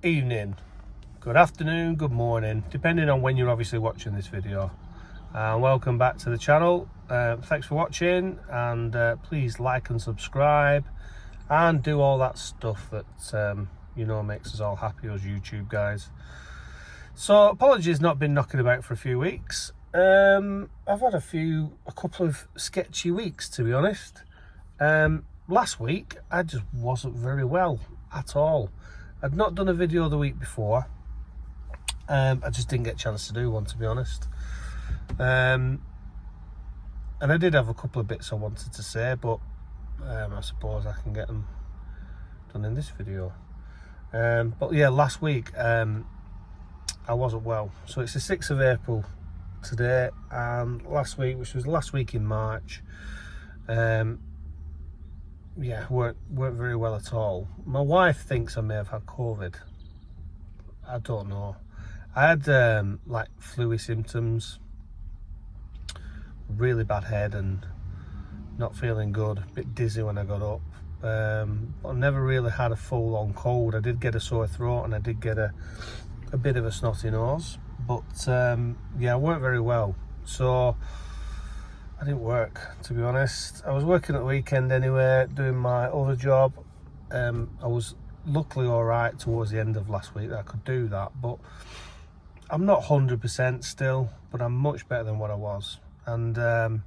evening, good afternoon, good morning, depending on when you're obviously watching this video. Welcome back to the channel. Thanks for watching, and please like and subscribe and do all that stuff that makes us all happy, as YouTube guys. So apologies not been knocking about for a few weeks. I've had a couple of sketchy weeks, to be honest. Last week I just wasn't very well at all. I'd not done a video the week before. I just didn't get a chance to do one, to be honest. And I did have a couple of bits I wanted to say, but I suppose I can get them done in this video. But yeah, last week I wasn't well. So it's the 6th of April today, and last week, which was the last week in March, yeah, weren't very well at all. My wife thinks I may have had COVID. I don't know. I had like flu-y symptoms, really bad head and not feeling good, a bit dizzy when I got up. But I never really had a full-on cold. I did get a sore throat and I did get a bit of a snotty nose, but yeah, I weren't very well, so I didn't work, to be honest. I was working at the weekend anyway, doing my other job. I was luckily all right towards the end of last week that I could do that, but I'm not 100% still, but I'm much better than what I was. And the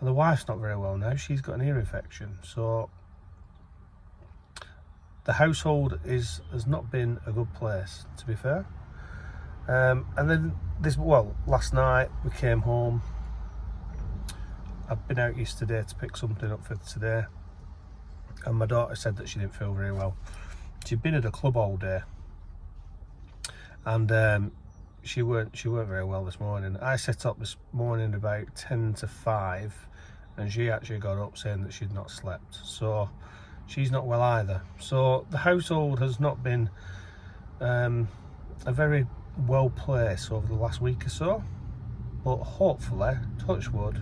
wife's not very well now. She's got an ear infection, so the household has not been a good place, to be fair. And then last night we came home. I've been out yesterday to pick something up for today, and my daughter said that she didn't feel very well. She'd been at a club all day, and she weren't very well this morning. I set up this morning about 10 to 5, and she actually got up saying that she'd not slept, so she's not well either. So the household has not been a very well place over the last week or so, but hopefully, touch wood,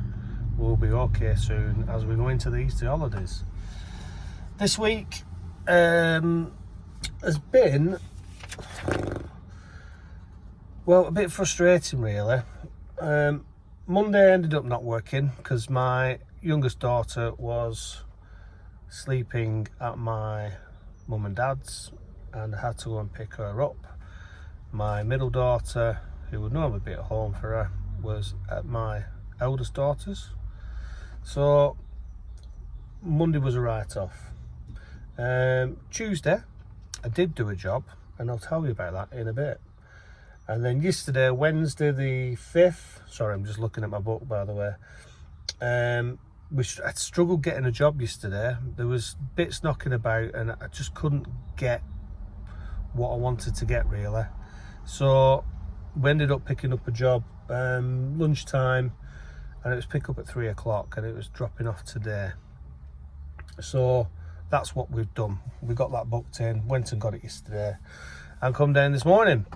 we'll be okay soon as we go into the Easter holidays. This week has been, well, a bit frustrating really. Monday I ended up not working because my youngest daughter was sleeping at my mum and dad's, and I had to go and pick her up. My middle daughter, who would normally be at home for her, was at my eldest daughter's. So Monday was a write-off. Tuesday I did do a job, and I'll tell you about that in a bit. And then yesterday, Wednesday the 5th, sorry, I'm just looking at my book, by the way. I struggled getting a job yesterday. There was bits knocking about and I just couldn't get what I wanted to get, really. So we ended up picking up a job lunchtime, and it was pick up at 3 o'clock, and it was dropping off today. So that's what we've done. We got that booked in, went and got it yesterday, and come down this morning.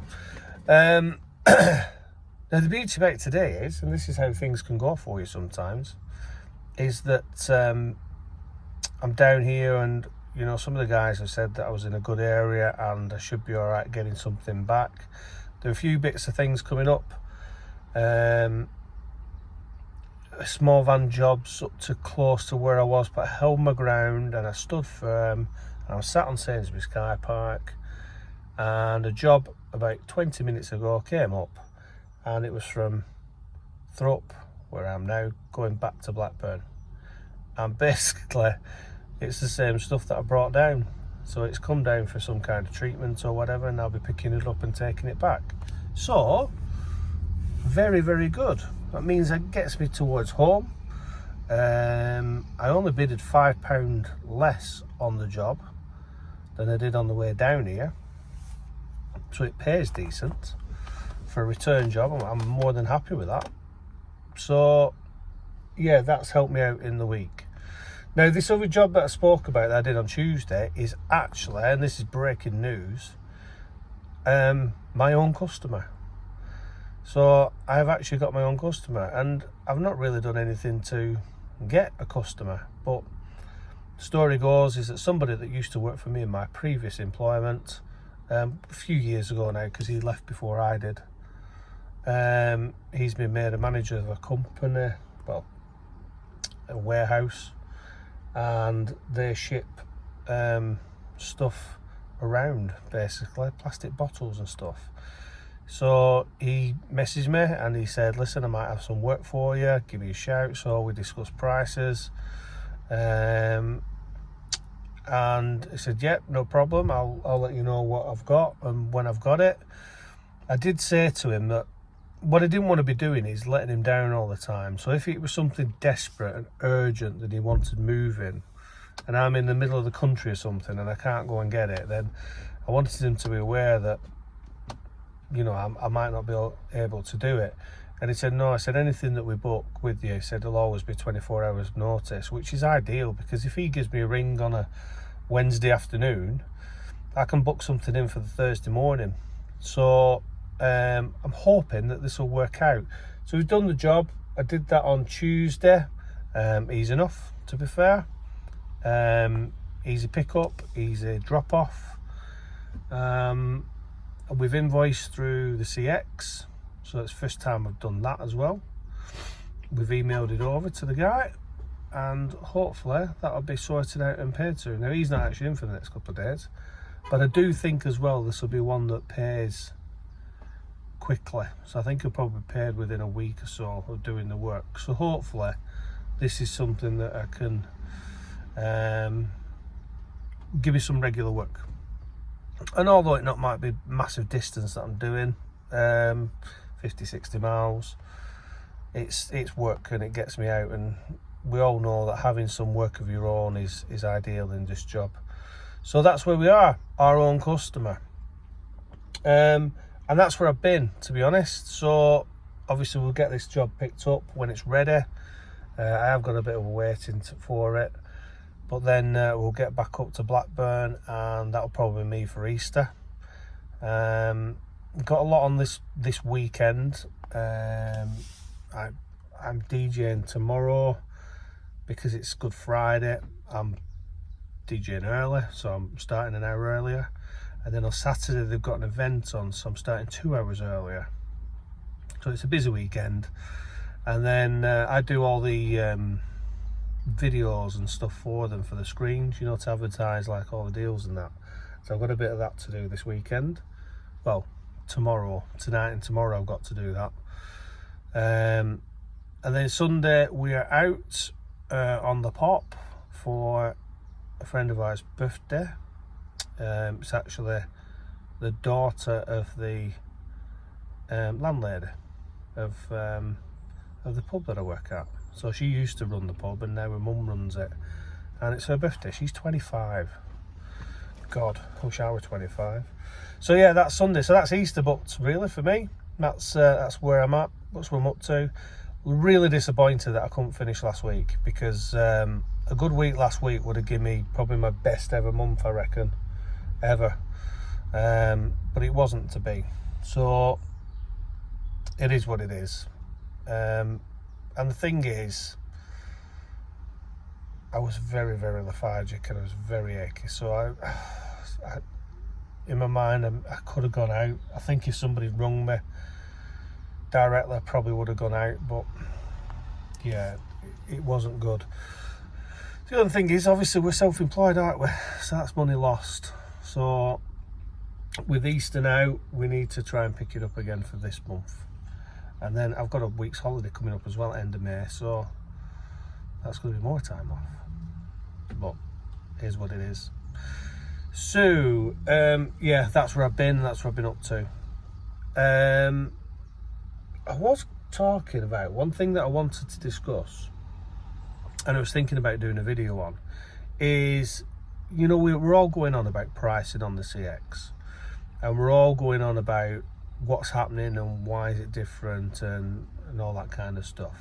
Now the beauty about it today is, and this is how things can go for you sometimes, is that I'm down here, and some of the guys have said that I was in a good area and I should be all right getting something back. There are a few bits of things coming up. Small van jobs up to close to where I was, but I held my ground and I stood firm, and I was sat on Sainsbury's car park, and a job about 20 minutes ago came up, and it was from Thrupp, where I am now, going back to Blackburn, and basically it's the same stuff that I brought down. So it's come down for some kind of treatment or whatever, and I'll be picking it up and taking it back. So very, very good. That means it gets me towards home. I only bidded £5 less on the job than I did on the way down here, so it pays decent for a return job. I'm more than happy with that. So yeah, that's helped me out in the week. Now this other job that I spoke about that I did on Tuesday is actually, and this is breaking news, my own customer. So I've actually got my own customer, and I've not really done anything to get a customer, but the story goes is that somebody that used to work for me in my previous employment a few years ago now, because he left before I did. He's been made a manager of a company, well, a warehouse, and they ship stuff around, basically plastic bottles and stuff. So he messaged me and he said, listen, I might have some work for you, give me a shout. So we discussed prices, and he said, yeah, no problem, I'll let you know what I've got and when I've got it. I did say to him that what I didn't want to be doing is letting him down all the time. So if it was something desperate and urgent that he wanted moving, and I'm in the middle of the country or something and I can't go and get it, then I wanted him to be aware that, you know, I might not be able to do it. And he said, no. I said, anything that we book with you, he said, it'll always be 24 hours notice, which is ideal, because if he gives me a ring on a Wednesday afternoon, I can book something in for the Thursday morning. So I'm hoping that this will work out. So we've done the job. I did that on Tuesday. Easy enough, to be fair. Easy pickup, easy drop off. We've invoiced through the CX, so it's the first time I've done that as well. We've emailed it over to the guy, and hopefully that'll be sorted out and paid to. Now, he's not actually in for the next couple of days, but I do think as well this will be one that pays quickly. So I think he'll probably be paid within a week or so of doing the work. So hopefully this is something that I can give me some regular work. And although it not might be massive distance that I'm doing, 50-60 miles, it's work and it gets me out, and we all know that having some work of your own is ideal in this job. So that's where we are, our own customer, and that's where I've been, to be honest. So obviously we'll get this job picked up when it's ready. I have got a bit of a waiting for it, but then we'll get back up to Blackburn, and that'll probably be me for Easter. Got a lot on this weekend. I'm DJing tomorrow because it's Good Friday. I'm DJing early, so I'm starting an hour earlier. And then on Saturday they've got an event on, so I'm starting 2 hours earlier. So it's a busy weekend. And then I do all the videos and stuff for them for the screens, you know, to advertise like all the deals and that. So I've got a bit of that to do this weekend. Well, tonight and tomorrow I've got to do that. And then Sunday we are out on the pop for a friend of ours' birthday. It's actually the daughter of the landlady of the pub that I work at. So she used to run the pub and now her mum runs it, and it's her birthday. She's 25. God, I wish I were 25. So yeah, that's Sunday. So that's Easter booked really for me. That's where I'm at. That's what I'm up to. Really disappointed that I couldn't finish last week, because a good week last week would have given me probably my best ever month, I reckon, ever. But it wasn't to be. So it is what it is. And the thing is, I was very, very lethargic and I was very achy. So I in my mind, I could have gone out. I think if somebody rung me directly, I probably would have gone out. But yeah, it wasn't good. The other thing is, obviously, we're self-employed, aren't we? So that's money lost. So with Easter now, we need to try and pick it up again for this month. And then I've got a week's holiday coming up as well at end of May, so that's going to be more time off. But here's what it is. So yeah, that's where I've been. That's what I've been up to. I was talking about one thing that I wanted to discuss, and I was thinking about doing a video on, is, you know, we're all going on about pricing on the CX, and we're all going on about what's happening and why is it different and all that kind of stuff.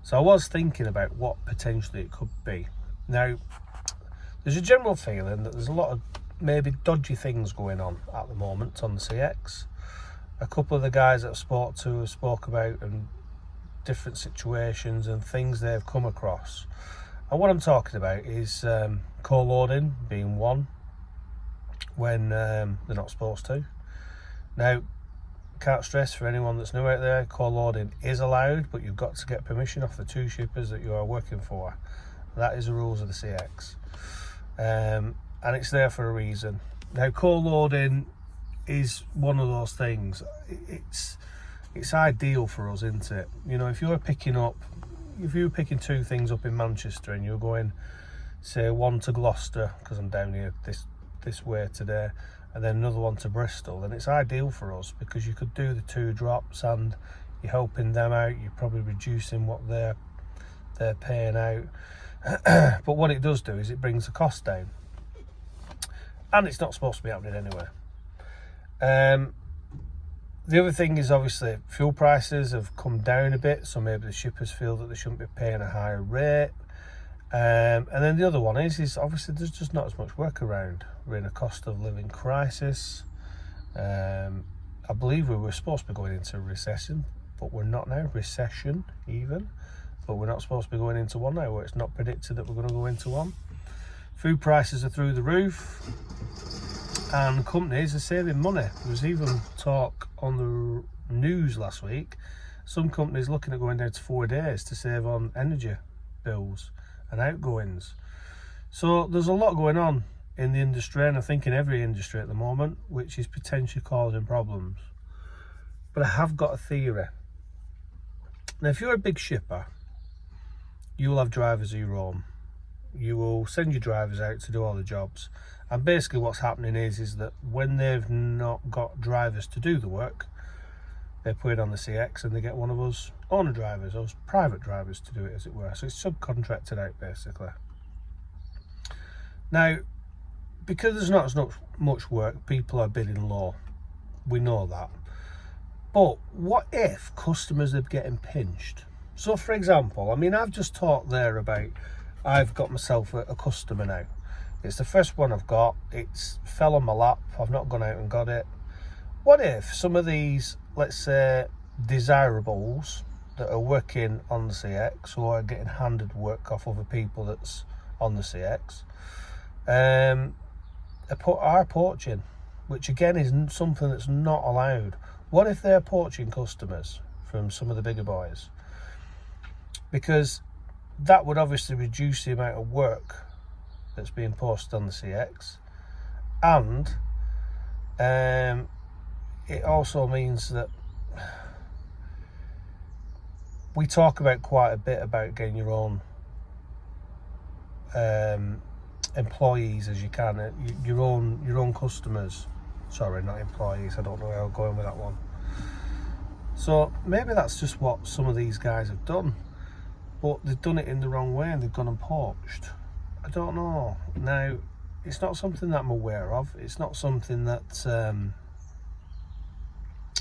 So I was thinking about what potentially it could be. Now, there's a general feeling that there's a lot of maybe dodgy things going on at the moment on the CX. A couple of the guys that I've spoke about and different situations and things they've come across. And what I'm talking about is co-loading being one. when they're not supposed to. Now, can't stress for anyone that's new out there, co-loading is allowed, but you've got to get permission off the two shippers that you are working for. That is the rules of the CX, and it's there for a reason. Now, co-loading is one of those things. It's ideal for us, isn't it? You know, if you're picking two things up in Manchester and you're going, say, one to Gloucester, because I'm down here this way today, and then another one to Bristol, then it's ideal for us, because you could do the two drops and you're helping them out, you're probably reducing what they're paying out. But what it does do is it brings the cost down, and it's not supposed to be happening anyway. The other thing is, obviously, fuel prices have come down a bit, so maybe the shippers feel that they shouldn't be paying a higher rate. And then the other one is obviously there's just not as much work around. We're in a cost of living crisis. I believe we were supposed to be going into a recession, but we're not now. Recession even, but we're not supposed to be going into one now, where it's not predicted that we're going to go into one. Food prices are through the roof, and companies are saving money. There was even talk on the news last week, some companies looking at going down to 4 days to save on energy bills and outgoings. So there's a lot going on in the industry, and I think in every industry at the moment, which is potentially causing problems. But I have got a theory. Now, if you're a big shipper, you will have drivers of your own. You will send your drivers out to do all the jobs, and basically what's happening is that when they've not got drivers to do the work, they put it on the CX and they get one of us owner drivers, us private drivers, to do it, as it were. So it's subcontracted out basically. Now, because there's not as much work, people are bidding low. We know that. But what if customers are getting pinched? So for example, I mean, I've just talked there about, I've got myself a customer now. It's the first one I've got. It's fell on my lap. I've not gone out and got it. What if some of these, let's say, desirables that are working on the CX, or are getting handed work off other people that's on the CX, are poaching, which again is something that's not allowed. What if they're poaching customers from some of the bigger boys? Because that would obviously reduce the amount of work that's being posted on the CX, and it also means that we talk about quite a bit about getting your own employees as you can, your own customers. Sorry, not employees. I don't know where I'm going with that one. So maybe that's just what some of these guys have done, but they've done it in the wrong way and they've gone and poached. I don't know. Now, it's not something that I'm aware of. It's not something that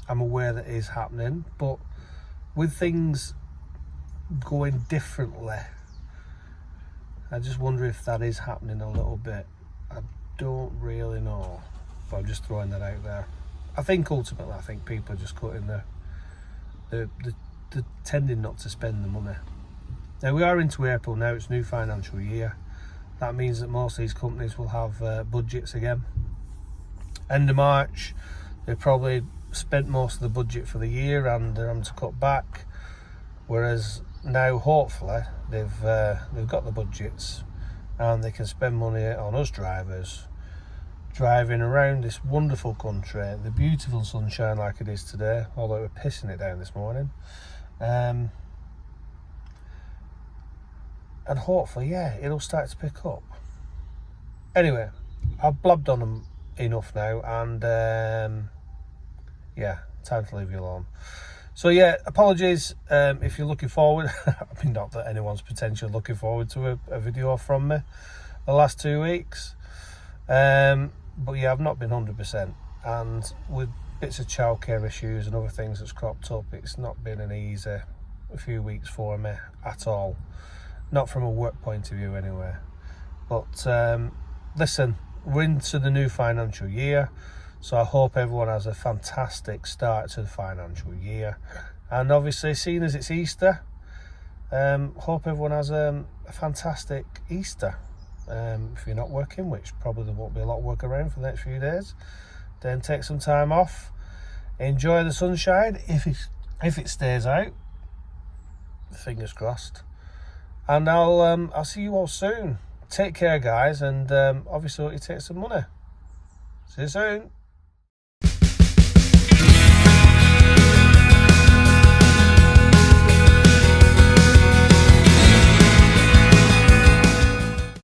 I'm aware that is happening, but with things going differently, I just wonder if that is happening a little bit. I don't really know, but I'm just throwing that out there. I think ultimately, people are just cutting the tending not to spend the money. Now, we are into April now. It's new financial year. That means that most of these companies will have budgets again. End of March, they probably spent most of the budget for the year and they're having to cut back. Whereas now, hopefully, they've got the budgets and they can spend money on us drivers driving around this wonderful country, the beautiful sunshine like it is today, although we're pissing it down this morning. And hopefully, yeah, it'll start to pick up. Anyway, I've blabbed on them enough now, and yeah, time to leave you alone. So yeah, apologies if you're looking forward. I mean, not that anyone's potentially looking forward to a video from me the last 2 weeks. But yeah, I've not been 100%, and with bits of childcare issues and other things that's cropped up, it's not been an easy few weeks for me at all. Not from a work point of view anyway. But listen, we're into the new financial year, so I hope everyone has a fantastic start to the financial year. And obviously, seeing as it's Easter, hope everyone has a fantastic Easter. If you're not working, which probably there won't be a lot of work around for the next few days, then take some time off, enjoy the sunshine if it stays out, fingers crossed, and I'll see you all soon. Take care, guys, and obviously you take some money. See you soon.